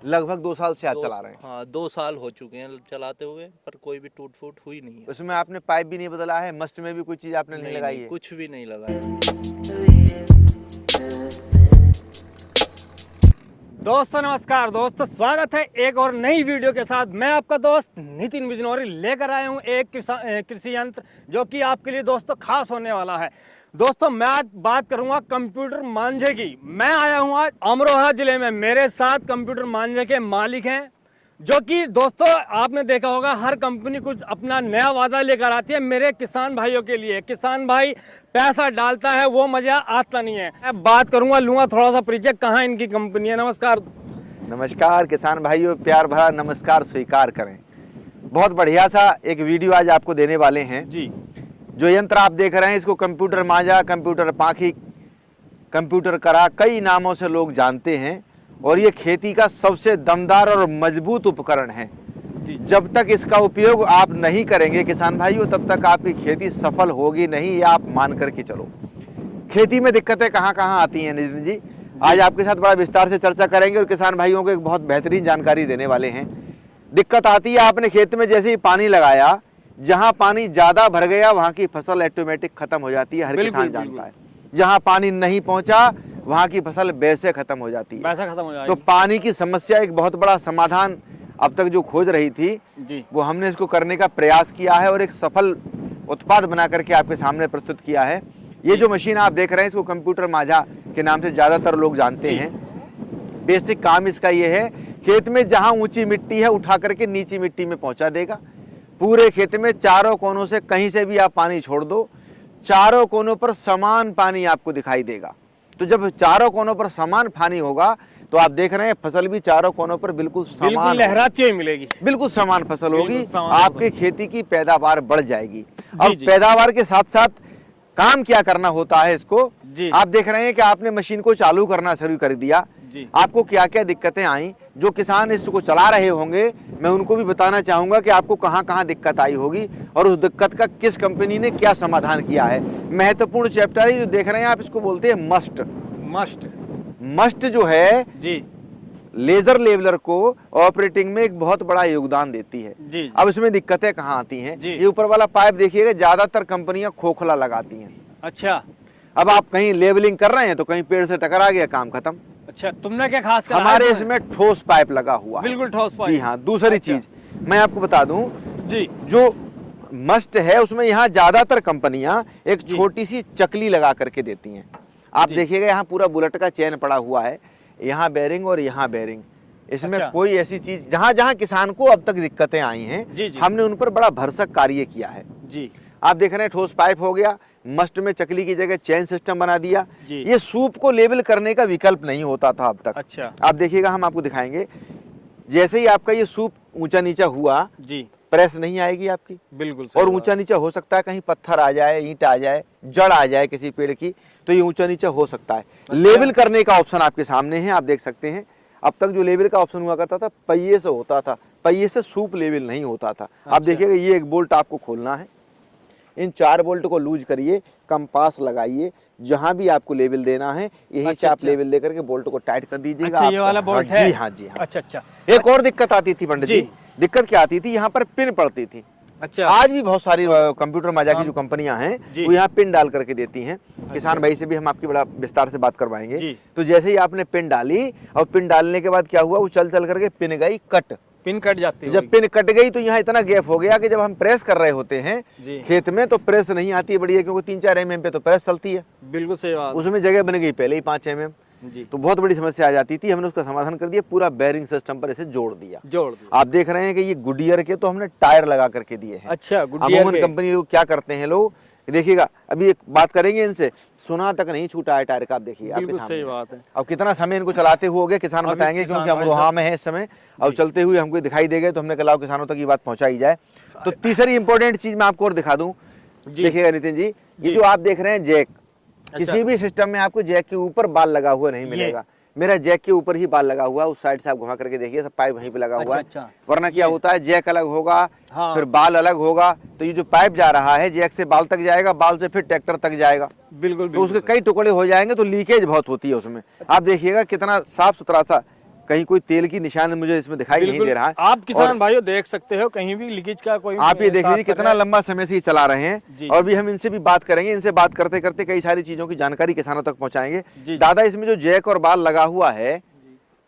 लगभग 2 साल से आप चला रहे हैं? हाँ 2 साल हो चुके हैं चलाते हुए, पर कोई भी टूट फूट हुई नहीं है। उसमें आपने पाइप भी नहीं बदला है? मस्ट में भी कोई चीज आपने नहीं लगाई है? कुछ भी नहीं लगाया। दोस्तों नमस्कार दोस्तों, स्वागत है एक और नई वीडियो के साथ। मैं आपका दोस्त नितिन बिजनौरी लेकर आया हूं एक कृषि यंत्र जो कि आपके लिए दोस्तों खास होने वाला है। दोस्तों मैं आज बात करूंगा कंप्यूटर मांझे की। मैं आया हूं आज अमरोहा जिले में। मेरे साथ कंप्यूटर मांझे के मालिक हैं, जो कि दोस्तों आपने देखा होगा हर कंपनी कुछ अपना नया वादा लेकर आती है मेरे किसान भाइयों के लिए। किसान भाई पैसा डालता है वो मजा आता नहीं है। मैं बात करूंगा, लूंगा थोड़ा सा परिचय, कहाँ इनकी कंपनी है। नमस्कार। नमस्कार किसान भाइयों, प्यार भरा नमस्कार स्वीकार करें। बहुत बढ़िया सा एक वीडियो आज आपको देने वाले हैं जी। जो यंत्र आप देख रहे हैं इसको कंप्यूटर मांझा, कंप्यूटर पाखी, कंप्यूटर करा, कई नामों से लोग जानते हैं और ये खेती का सबसे दमदार और मजबूत उपकरण है। जब तक इसका उपयोग आप नहीं करेंगे किसान भाइयों, तब तक आपकी खेती सफल होगी नहीं, ये आप मान करके चलो। खेती में दिक्कतें कहाँ कहाँ आती हैं नितिन जी, आज आपके साथ बड़ा विस्तार से चर्चा करेंगे और किसान भाइयों को एक बहुत बेहतरीन जानकारी देने वाले हैं। दिक्कत आती है, आपने खेत में जैसे ही पानी लगाया, जहाँ पानी ज्यादा भर गया वहाँ की फसल ऑटोमेटिक खत्म हो जाती है, हर किसान जानता है। जहाँ पानी नहीं पहुँचा वहाँ की फसल वैसे खत्म हो जाती है। पैसा खत्म हो जाएगा। तो पानी की समस्या एक बहुत बड़ा समाधान अब तक जो खोज रही थी जी, वो हमने इसको करने का प्रयास किया है और एक सफल उत्पाद बना करके आपके सामने प्रस्तुत किया है। ये जो मशीन आप देख रहे हैं इसको कंप्यूटर मांझा के नाम से ज्यादातर लोग जानते हैं। बेसिक काम इसका ये है, खेत में जहाँ ऊंची मिट्टी है उठा करके नीची मिट्टी में पहुंचा देगा। पूरे खेत में चारों कोनों से कहीं से भी आप पानी छोड़ दो, चारों कोनों पर समान पानी आपको दिखाई देगा। तो जब चारों कोनों पर समान पानी होगा तो आप देख रहे हैं फसल भी चारों कोनों पर बिल्कुल समान लहराती हुई मिलेगी, बिल्कुल समान फसल होगी, समान आपकी खेती की पैदावार बढ़ जाएगी। अब पैदावार के साथ साथ काम क्या करना होता है इसको जी। आप देख रहे हैं कि आपने मशीन को चालू करना शुरू कर दिया जी। आपको क्या क्या दिक्कतें आई, जो किसान इसको चला रहे होंगे मैं उनको भी बताना चाहूंगा कि आपको कहां कहां दिक्कत आई होगी और उस दिक्कत का किस कंपनी ने क्या समाधान किया है। महत्वपूर्ण चैप्टर है जो देख रहे हैं आप, इसको बोलते हैं मस्ट। मस्ट जो है जी, लेजर लेवलर को ऑपरेटिंग में एक बहुत बड़ा योगदान देती है जी। अब इसमें दिक्कतें कहाँ आती हैं, जी। ये ऊपर वाला पाइप देखिएगा, ज्यादातर कंपनियां खोखला लगाती हैं। अच्छा। अब आप कहीं लेवलिंग कर रहे हैं तो कहीं पेड़ से टकरा गया, काम खत्म। अच्छा, तुमने क्या खास करा? हमारे इसमें ठोस पाइप लगा हुआ है। बिल्कुल ठोस पाइप। जी हाँ। दूसरी अच्छा। चीज मैं आपको बता दूं जी, जो मस्ट है उसमें यहाँ ज्यादातर कंपनियां एक छोटी सी चकली लगा करके देती हैं। आप देखिएगा यहाँ पूरा बुलेट का चेन पड़ा हुआ है, यहाँ बेरिंग और यहाँ बेरिंग। इसमें अच्छा। कोई ऐसी चीज जहाँ जहाँ किसान को अब तक दिक्कतें आई हैं जी, जी। हमने उन पर बड़ा भरसक कार्य किया है। जी। आप देख रहे हैं ठोस पाइप हो गया, मस्ट में चकली की जगह चेन सिस्टम बना दिया। जी। ये सूप को लेवल करने का विकल्प नहीं होता था अब तक। अच्छा। आप देखिएगा, हम आपको दिखाएंगे, जैसे ही आपका ये सूप ऊंचा नीचा हुआ जी, प्रेस नहीं आएगी आपकी। बिल्कुल। और ऊंचा नीचा हो सकता है, कहीं पत्थर आ जाए, ईंट आ जाए, जड़ आ जाए किसी पेड़ की, तो ये ऊंचा नीचा हो सकता है। अच्छा। लेवल करने का ऑप्शन आपके सामने है, आप देख सकते हैं। अब तक जो लेवल का ऑप्शन हुआ करता था पहिए से होता था, पहिए से सूप लेवल नहीं होता था। अच्छा। आप देखिएगा ये एक बोल्ट आपको खोलना है, इन 4 बोल्ट को लूज करिए, कंपास लगाइए, जहां भी आपको लेवल देना है यहीं से आप लेवल लेकर के बोल्ट को टाइट कर दीजिएगा। अच्छा, ये वाला बोल्ट है? जी हाँ, जी हाँ। अच्छा अच्छा। एक और दिक्कत आती थी पंडित जी, दिक्कत क्या आती थी, यहाँ पर पिन पड़ती थी। अच्छा। आज भी बहुत सारी कंप्यूटर मांझा की जो कंपनियां हैं वो यहाँ पिन डाल करके देती हैं। किसान भाई से भी हम आपकी बड़ा विस्तार से बात करवाएंगे। तो जैसे ही आपने पिन डाली और पिन डालने के बाद क्या हुआ, वो चल चल करके पिन गई कट, पिन कट जाती है। जब पिन कट गई तो यहाँ इतना गैप हो गया कि जब हम प्रेस कर रहे होते हैं खेत में तो प्रेस नहीं आती है बढ़िया, क्योंकि 3-4 mm पे तो प्रेस चलती है। बिल्कुल सही बात। उसमें जगह बन गई पहले ही 5 mm जी। तो बहुत बड़ी समस्या आ जाती थी। हमने उसका समाधान कर दिया, पूरा बेरिंग सिस्टम पर इसे जोड़ दिया। आप देख रहे हैं कि ये गुडियर के तो हमने टायर लगा करके दिए हैं। अच्छा, अमूमन कंपनी लोग क्या करते हैं, लोग देखिएगा, अभी एक बात करेंगे इनसे, सुना तक नहीं छूटा है टायर का। आप देखिए, बिल्कुल सही बात है। अब कितना समय इनको चलाते हुए हो गया किसान बताएंगे, क्योंकि हम वहाँ में है इस समय। अब चलते हुए हमको दिखाई दे गए तो हमने कहा किसानों तक ये बात पहुंचाई जाए। तो तीसरी इंपॉर्टेंट चीज मैं आपको और दिखा दूं, देखिएगा नितिन जी, ये जो आप देख रहे हैं जैक, किसी भी सिस्टम में आपको जैक के ऊपर बाल लगा हुआ नहीं मिलेगा। मेरा जैक के ऊपर ही बाल लगा हुआ है, उस साइड से आप घुमा करके देखिए, सब पाइप वहीं पे लगा हुआ है। वरना क्या होता है, जैक अलग होगा, फिर बाल अलग होगा, तो ये जो पाइप जा रहा है जैक से बाल तक जाएगा, बाल से फिर ट्रैक्टर तक जाएगा। बिल्कुल, तो उसके कई टुकड़े हो जाएंगे तो लीकेज बहुत होती है उसमें। आप देखिएगा कितना साफ सुथरा सा कहीं कोई तेल की निशान मुझे इसमें दिखाई नहीं दे रहा है। आप किसान और भाइयों देख सकते हो कहीं भी लीकेज का कोई आप ये देख लीजिए साथ कितना लंबा समय से ये चला रहे जी। हैं। और भी हम इनसे भी बात करेंगे, इनसे बात करते करते कई सारी चीजों की जानकारी किसानों तक पहुंचाएंगे। जी। दादा, इसमें जो जैक और बाल लगा हुआ है,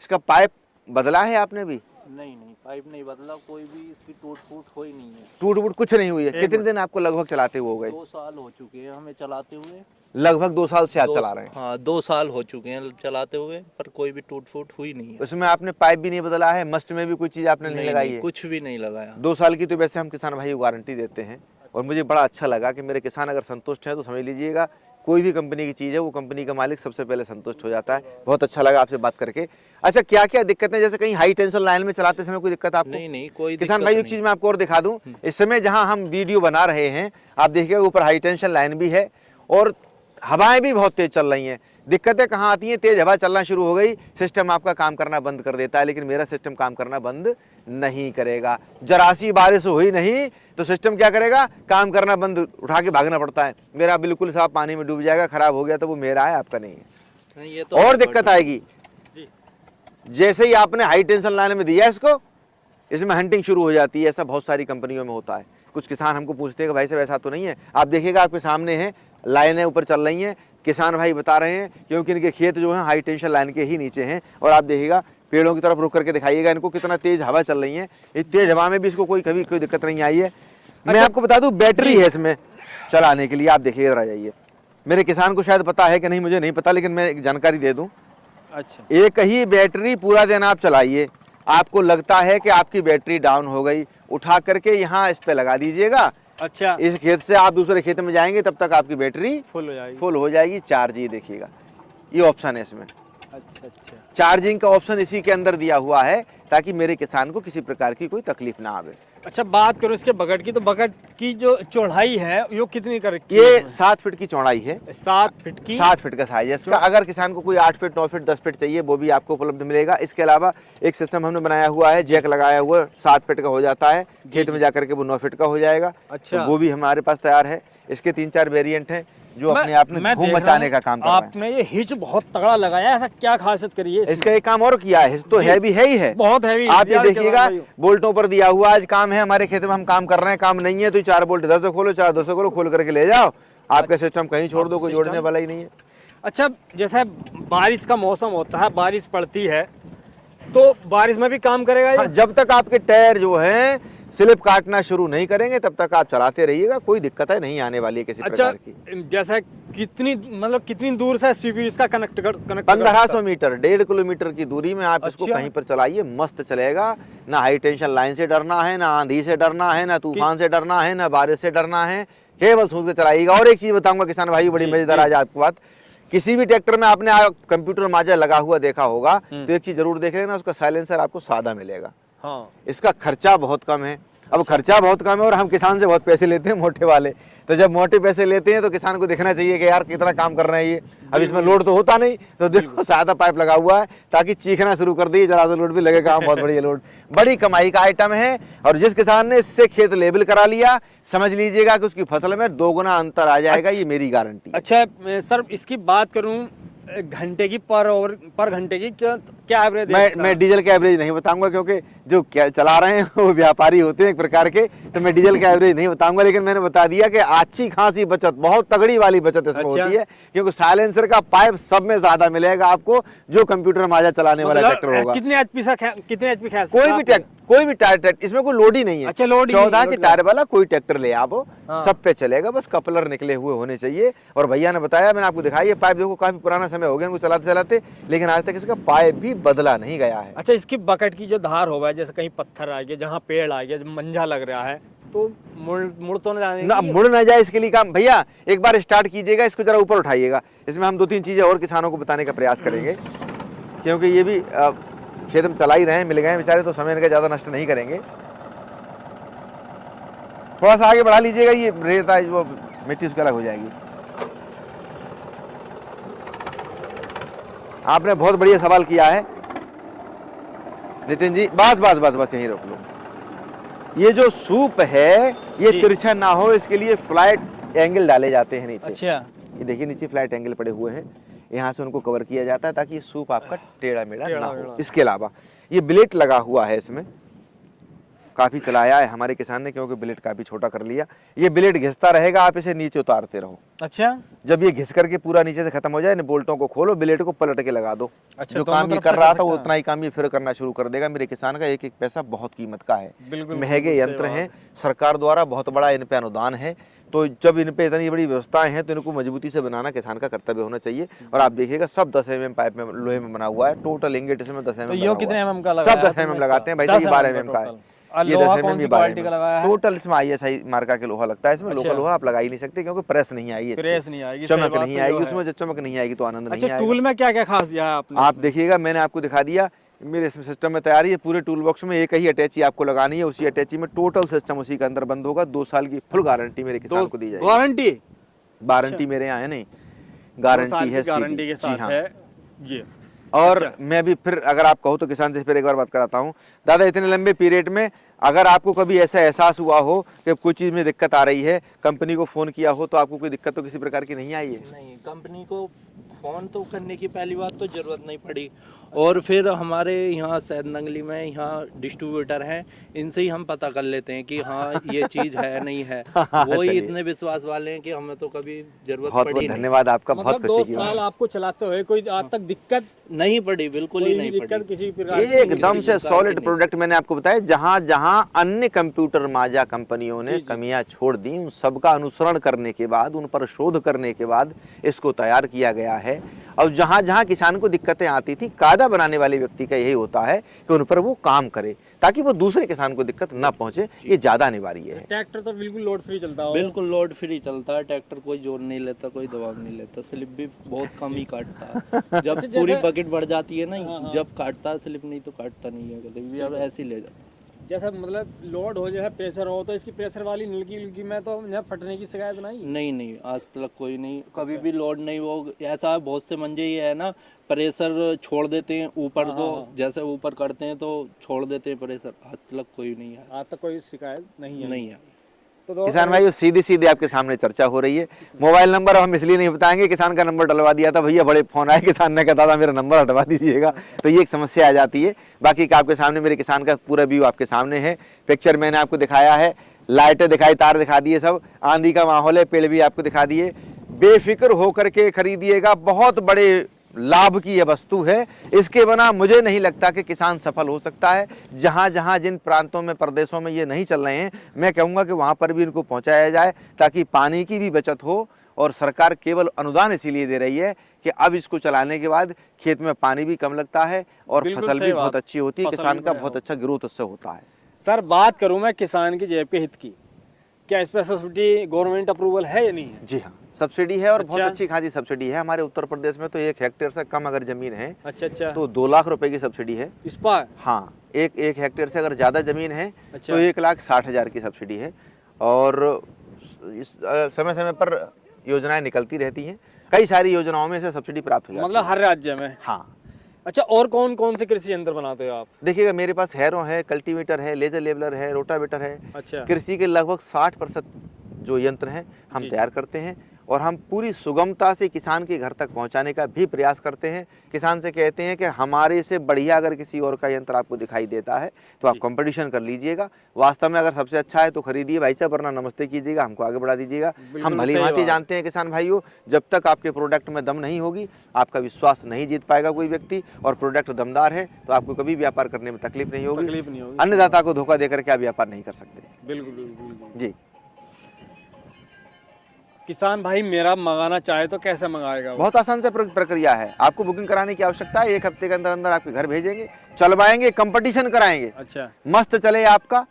इसका पाइप बदला है आपने भी? नहीं नहीं, पाइप नहीं बदला, कोई भी इसकी टूट फूट हो ही नहीं है। टूट फूट कुछ नहीं हुई है। एक कितने मिनट। दिन आपको लगभग चलाते हुए हो गए? 2 साल हो चुके हैं हमें चलाते हुए। लगभग 2 साल से आप चला रहे हैं। हाँ, 2 साल हो चुके हैं चलाते हुए, पर कोई भी टूट फूट हुई नहीं है। उसमें आपने पाइप भी नहीं बदला है, मस्ट में भी कोई चीज आपने नहीं लगाई है? कुछ भी नहीं लगाया। 2 साल की तो वैसे हम किसान भाई को गारंटी देते हैं। और मुझे बड़ा अच्छा लगा कि मेरे किसान अगर संतुष्ट हैं तो समझ लीजिएगा कोई भी कंपनी की चीज़ है वो कंपनी का मालिक सबसे पहले संतुष्ट हो जाता है। बहुत अच्छा लगा आपसे बात करके। अच्छा, क्या क्या दिक्कतें, जैसे कहीं हाई टेंशन लाइन में चलाते समय कोई दिक्कत आपको? नहीं, कोई किसान दिक्कत भाई एक नहीं। चीज़ मैं आपको और दिखा दूं, इस समय जहां हम वीडियो बना रहे हैं आप देखिएगा ऊपर हाई टेंशन लाइन भी है और हवाएं भी बहुत तेज चल रही हैं। दिक्कतें कहाँ आती हैं? तेज हवा चलना शुरू हो गई, सिस्टम आपका काम करना बंद कर देता है। लेकिन मेरा सिस्टम काम करना बंद नहीं करेगा। जरा सी बारिश हुई नहीं तो सिस्टम क्या करेगा? काम करना बंद, उठा के भागना पड़ता है। मेरा बिल्कुल साफ पानी में डूब जाएगा, खराब हो गया तो वो मेरा है, आपका नहीं है। नहीं, ये तो और दिक्कत आएगी, जी। जैसे ही आपने हाई टेंशन लाइन में दिया इसको, इसमें हंटिंग शुरू हो जाती है। ऐसा बहुत सारी कंपनियों में होता है। कुछ किसान हमको पूछते हैं कि भाई साहब ऐसा तो नहीं है? आप देखिएगा आपके सामने है, लाइनें ऊपर चल रही हैं, किसान भाई बता रहे हैं, क्योंकि इनके खेत जो हैं हाई टेंशन लाइन के ही नीचे हैं। और आप देखिएगा पेड़ों की तरफ रुक करके दिखाइएगा इनको कितना तेज हवा चल रही है। इस तेज हवा में भी इसको कभी कोई दिक्कत नहीं आई है। मैं आपको बता दूं, बैटरी है इसमें चलाने के लिए। आप देखिए, इधर आ जाइए। मेरे किसान को शायद पता है कि नहीं मुझे नहीं पता, लेकिन मैं एक जानकारी दे दूं। अच्छा, एक ही बैटरी पूरा दिन आप चलाइए, आपको लगता है कि आपकी बैटरी डाउन हो गई, उठा करके यहाँ इस पे लगा दीजिएगा। अच्छा, इस खेत से आप दूसरे खेत में जाएंगे तब तक आपकी बैटरी फुल हो जाएगी। फुल हो जाएगी। चार्ज, ये देखिएगा, ये ऑप्शन है इसमें। अच्छा अच्छा, चार्जिंग का ऑप्शन इसी के अंदर दिया हुआ है ताकि मेरे किसान को किसी प्रकार की कोई तकलीफ ना आवे। अच्छा, बात करूं इसके बकेट की, तो बकेट की जो चौड़ाई है वो कितनी कर रखी ये है? 7 फीट की चौड़ाई है। 7 फीट की। 7 फीट का साइज है इसका। अगर किसान को कोई 8 फीट 9 फीट 10 फीट चाहिए वो भी आपको उपलब्ध मिलेगा। इसके अलावा एक सिस्टम हमने बनाया हुआ है, जैक लगाया हुआ, 7 फीट का हो जाता है, खेत में जाकर के वो 9 फीट का हो जाएगा। अच्छा, तो वो भी हमारे पास तैयार है। इसके 3-4 वेरिएंट हैं जो अपने आप में मैं धूम देख रहा मचाने हूं, का काम कर रहे हैं। आपने ये हिच बहुत तगड़ा लगाया है, ऐसा क्या खासियत करी है इसमें? इसका एक काम और किया है, तो जी। हैवी है ही है, बहुत हैवी। आप ये देखिएगा बोल्टों पर दिया हुआ आज काम है। हमारे खेत में हम काम कर रहे हैं, काम नहीं है तो 4 बोल्ट इधर से खोलो, 4 200 खोलो, खोल करके ले जाओ। आपका सिस्टम कहीं छोड़ दो, कोई जोड़ने वाला ही नहीं है। अच्छा, जैसे बारिश का मौसम होता है, बारिश पड़ती है तो बारिश में भी काम करेगा ये? हाँ, जब तक आपके टायर जो हैं स्लिप काटना शुरू नहीं करेंगे तब तक आप चलाते रहिएगा, कोई दिक्कत है नहीं आने वाली है किसी अच्छा, प्रकार की। जैसे कितनी दूर से सीपीयू इसका कनेक्ट 1500 मीटर, 1.5 किलोमीटर की दूरी में आप इसको अच्छा। कहीं पर चलाइए, मस्त चलेगा। ना हाई टेंशन लाइन से डरना है, ना आंधी से डरना है, ना तूफान से डरना है, ना बारिश से डरना है, केवल सोच के चलाइएगा। और एक चीज बताऊंगा किसान भाई, बड़ी जी, मजेदार जी। आज आपको बात, किसी भी ट्रैक्टर में आपने कंप्यूटर माजा लगा हुआ देखा होगा तो एक चीज जरूर देख लेना, उसका साइलेंसर आपको सादा मिलेगा। हाँ, इसका खर्चा बहुत कम है। अब खर्चा बहुत कम है और हम किसान से बहुत पैसे लेते हैं, मोटे वाले। तो जब मोटे पैसे लेते हैं तो किसान को दिखना चाहिए कि यार कितना काम कर रहे हैं ये। अब इसमें लोड तो होता नहीं, तो देखो सादा पाइप लगा हुआ है ताकि चीखना शुरू कर दी, जरा सा लोड भी लगेगा। बहुत बढ़िया लोड, बड़ी कमाई का आइटम है। और जिस किसान ने इससे खेत लेबल करा लिया, समझ लीजिएगा कि उसकी फसल में 2 गुना अंतर आ जाएगा। ये मेरी गारंटी। अच्छा सर, इसकी बात करूं घंटे की पर घंटे की क्या एवरेज? मैं डीजल का एवरेज नहीं बताऊंगा क्योंकि जो क्या चला रहे हैं वो व्यापारी होते हैं एक प्रकार के, तो मैं डीजल का एवरेज नहीं बताऊंगा। लेकिन मैंने बता दिया कि अच्छी खासी बचत, बहुत तगड़ी वाली बचत इसमें होती है, क्योंकि साइलेंसर का पाइप सब में ज्यादा मिलेगा आपको जो कंप्यूटर माजा चलाने वाला ट्रैक्टर होगा। कितने एचपी कोई भी टायर, इसमें कोई लोड ही नहीं है। अच्छा, लोड 14 के टायर वाला कोई ट्रैक्टर ले आप, हाँ। सब पे चलेगा, बस कपलर निकले हुए होने चाहिए। और भैया ने बताया, मैंने आपको दिखाई, ये पाइप देखो काफी पुराना समय हो गया इनको चलाते चलाते, लेकिन आज तक इसका पाइप भी बदला नहीं गया है। अच्छा, इसकी बकेट की जो धार होगा है, जैसे कहीं पत्थर आ गया, जहाँ पेड़ आ गया, मंझा लग रहा है, तो मुड़ तो ना मुड़ ना जाए इसके लिए काम। भैया एक बार स्टार्ट कीजिएगा, इसको जरा ऊपर उठाइएगा। इसमें हम 2-3 चीजें और किसानों को बताने का प्रयास करेंगे, क्योंकि ये भी खेत में चला ही रहे हैं, मिल गए बेचारे, तो समय इनका ज्यादा नष्ट नहीं करेंगे। थोड़ा सा आगे बढ़ा लीजिएगा, ये रेता वो मिट्टी उसकी अलग हो जाएगी। आपने बहुत बढ़िया सवाल किया है नितिन जी। बस यहीं रोक लो। ये जो सूप है ये तिरछा ना हो, इसके लिए फ्लाइट एंगल डाले जाते हैं नीचे। अच्छा, ये देखिए नीचे फ्लाइट एंगल पड़े हुए हैं। यहाँ से उनको कवर किया जाता है ताकि ये सूप आपका टेढ़ा मेढ़ा ना मेढ़ा। हो। इसके अलावा ये ब्लेड लगा हुआ है, इसमें काफ़ी चलाया है हमारे किसान ने, क्योंकि ब्लेड काफ़ी छोटा कर लिया। ये ब्लेड घिसता रहेगा, आप इसे नीचे उतारते रहो। अच्छा जब ये घिस करके पूरा नीचे से खत्म हो जाए, इन बोल्टों को खोलो, ब्लेड को पलट के लगा दो। अच्छा, जो दोनों काम ये तरफ कर से रहा कर था वो सकता उतना ही काम ये फिर करना शुरू कर देगा। मेरे किसान का एक एक पैसा बहुत कीमत का है। बिल्कुल महंगे बिल्कुल, यंत्र सही हैं, बात सरकार द्वारा बहुत बड़ा इन पे अनुदान है। तो जब इन पे इतनी बड़ी व्यवस्थाएं हैं तो इनको मजबूती से बनाना किसान का कर्तव्य होना चाहिए। और आप देखिएगा सब 10 mm पाइप में लोहे में बना हुआ है, टोटल इंगेट इसमें 10 mm तो ये कितने mm का सब लगाया 10 mm लगाते हैं भाई, ये 12 mm का है। और ये लोहा 10 कौन mm, सी ये 12 क्वालिटी का mm लगाया है? टोटल इसमें ISI मार्का के लोहा लगता है। इसमें अच्छा। लोकल लोहा आप लगा ही नहीं सकते, क्योंकि प्रेस नहीं आएगी, प्रेस नहीं आएगी, सही चमक बात नहीं तो आएगी ये है। उसमें। जब चमक नहीं आएगी तो आनंद नहीं अच्छा, आएगा। टूल में क्या क्या खास दिया है आपने आप इसमें? देखिएगा, मैंने आपको दिखा दिया, मेरे सिस्टम में तैयारी है। पूरे टूल बॉक्स में एक ही अटैची आपको लगानी है, उसी अटैची में टोटल सिस्टम उसी के अंदर बंद होगा। 2 साल की फुल गारंटी मेरे किसान को दी जाएगी। गारंटी वारंटी मेरे यहाँ है नहीं, गारंटी है गारंटी सीधी। के जी साथ हाँ। है ये। और अच्छा। मैं भी फिर अगर आप कहो तो किसान से फिर एक बार बात कराता हूँ। दादा, इतने लंबे पीरियड में अगर आपको कभी ऐसा एहसास हुआ हो कि कुछ चीज़ में दिक्कत आ रही है, कंपनी को फ़ोन किया हो, तो आपको कोई दिक्कत तो किसी प्रकार की नहीं आई है? नहीं, कंपनी को फ़ोन तो करने की पहली बात तो ज़रूरत नहीं पड़ी। और फिर हमारे यहाँ सैद नंगली में यहाँ डिस्ट्रीब्यूटर हैं, इनसे ही हम पता कर लेते हैं कि हाँ ये चीज़ है नहीं है। वो ही चलिए। इतने विश्वास वाले हैं कि हमें तो कभी ज़रूरत बहुत पड़ी बहुत नहीं। धन्यवाद आपका, बहुत मतलब 2 खुशी की साल बात। आपको चलाते हुए कोई आज तक दिक्कत, नहीं पड़ी, बिल्कुल ही कोई भी नहीं दिक्कत पड़ी। किसी प्रकार की? एकदम किसी से प्रकार की सॉलिड नहीं। प्रोडक्ट मैंने आपको बताया। जहां जहां अन्य कंप्यूटर माजा कंपनियों ने जी, जी। कमियां छोड़ दी, उन सबका अनुसरण करने के बाद, उन पर शोध करने के बाद इसको तैयार किया गया है। और जहां जहां किसान को दिक्कतें आती थी, कायदा बनाने वाले व्यक्ति का यही होता है कि उन पर वो काम करे, ताकि वो दूसरे किसान को दिक्कत ना पहुंचे। ये ज्यादा अनिवार्य है। ट्रैक्टर तो बिल्कुल लोड फ्री चलता होगा। बिल्कुल लोड फ्री चलता है ट्रैक्टर, कोई जोर नहीं लेता, कोई दबाव नहीं लेता, स्लिप भी बहुत कम ही काटता है। जब पूरी बकेट बढ़ जाती है ना, जब काटता है स्लिप, नहीं तो काटता नहीं है कभी भी, अब ऐसे ही ले जाता है। जैसा मतलब लोड हो जाए, प्रेशर हो, तो इसकी प्रेशर वाली नलकी में तो यहाँ फटने की शिकायत नहीं? नहीं नहीं, आज तक कोई नहीं, कभी भी लोड नहीं। वो ऐसा है, बहुत से मंजे ये है ना, प्रेशर छोड़ देते हैं ऊपर को, जैसे ऊपर करते हैं तो छोड़ देते हैं प्रेशर। आज तक कोई नहीं है, आज तक कोई शिकायत नहीं है? नहीं है। तो किसान भाई, सीधी सीधी आपके सामने चर्चा हो रही है। मोबाइल नंबर हम इसलिए नहीं बताएंगे, किसान का नंबर डलवा दिया था भैया, बड़े फोन आए, किसान ने कहा था मेरा नंबर हटवा दीजिएगा, तो ये एक समस्या आ जाती है। बाकी का आपके सामने मेरे किसान का पूरा व्यू आपके सामने है। पिक्चर मैंने आपको दिखाया है, लाइटें दिखाई, तार दिखा दिए, सब आंधी का माहौल है, पेड़ भी आपको दिखा दिए। बेफिक्र होकर के खरीदिएगा, बहुत बड़े लाभ की यह वस्तु है। इसके बिना मुझे नहीं लगता कि किसान सफल हो सकता है। जहां जहां जिन प्रांतों में, प्रदेशों में ये नहीं चल रहे हैं, मैं कहूँगा कि वहां पर भी इनको पहुंचाया जाए, ताकि पानी की भी बचत हो। और सरकार केवल अनुदान इसीलिए दे रही है कि अब इसको चलाने के बाद खेत में पानी भी कम लगता है और बिल्कुल फसल सही भी बात। बहुत अच्छी होती है, फसल किसान भी का बढ़िया बहुत अच्छा ग्रोथ उससे होता है। सर, बात करूं मैं किसान की जेब के हित की, क्या इस पर सब्सिडी गवर्नमेंट अप्रूवल है या नहीं है? जी हाँ, सब्सिडी है, और बहुत अच्छा। अच्छी खासी सब्सिडी है। हमारे उत्तर प्रदेश में तो 1 हेक्टेयर से कम अगर जमीन है अच्छा अच्छा, तो 2 लाख रुपए की सब्सिडी है। इस पर? हाँ, एक हेक्टेयर से अगर ज़्यादा ज़मीन है अच्छा। तो 1,60,000 की सब्सिडी है। और इस समय समय पर योजनाएं निकलती रहती हैं, कई सारी योजनाओं में से सब्सिडी प्राप्त हो जाती मतलब है। हर राज्य में? हाँ, अच्छा, और कौन कौन से कृषि यंत्र बनाते हो आप? देखिएगा, मेरे पास हैरो है, कल्टीवेटर है, लेजर लेवलर है, रोटावेटर है। अच्छा, कृषि के लगभग 60% जो यंत्र हैं हम जी। तैयार करते हैं, और हम पूरी सुगमता से किसान के घर तक पहुंचाने का भी प्रयास करते हैं। किसान से कहते हैं कि हमारे से बढ़िया अगर किसी और का यंत्र आपको दिखाई देता है तो आप कंपटीशन कर लीजिएगा। वास्तव में अगर सबसे अच्छा है तो खरीदिए भाई साहब, वरना नमस्ते कीजिएगा, हमको आगे बढ़ा दीजिएगा। हम भली सही भांति बात। जानते हैं किसान भाइयों, जब तक आपके प्रोडक्ट में दम नहीं होगी, आपका विश्वास नहीं जीत पाएगा कोई व्यक्ति, और प्रोडक्ट दमदार है तो आपको कभी व्यापार करने में तकलीफ नहीं होगी। तकलीफ नहीं होगी। अन्नदाता को धोखा देकर के आप व्यापार नहीं कर सकते। बिल्कुल बिल्कुल बिल्कुल। जी, किसान भाई मेरा मंगाना चाहे तो कैसे मंगाएगा वो? बहुत आसान से प्रक्रिया है। आपको बुकिंग कराने की आवश्यकता है, 1 हफ्ते के अंदर अंदर आपके घर भेजेंगे, चलवाएंगे, कंपटीशन कराएंगे, अच्छा, मस्त चले आपका।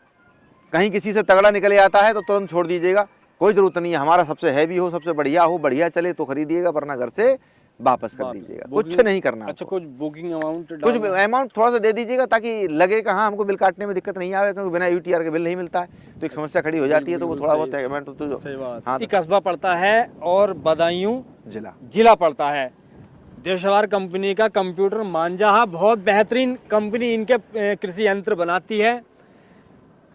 कहीं किसी से तगड़ा निकले आता है तो तुरंत छोड़ दीजिएगा, कोई जरूरत नहीं है। हमारा सबसे हैवी हो, सबसे बढ़िया हो, बढ़िया चले तो खरीदिएगा, वरना घर से वापस कर दीजिएगा, कुछ बुकिंग- नहीं करना। अच्छा, आपको। कुछ बुकिंग अमाउंट कुछ अमाउंट थोड़ा सा दे दीजिएगा, ताकि लगे कि हाँ हमको बिल काटने में दिक्कत नहीं आवे, क्योंकि बिना UTR के बिल नहीं मिलता है तो एक समस्या खड़ी हो जाती है। तो वो थोड़ा बहुत अमाउंट तो सही बात। हाँ, कस्बा पड़ता है और बदायूं जिला जिला पड़ता है। देशवार कंपनी का कंप्यूटर मांझा बहुत बेहतरीन कंपनी इनके कृषि यंत्र बनाती है।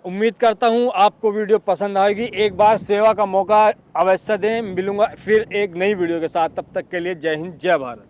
उम्मीद करता हूं आपको वीडियो पसंद आएगी। एक बार सेवा का मौका अवश्य दें। मिलूंगा फिर एक नई वीडियो के साथ, तब तक के लिए जय हिंद, जय भारत।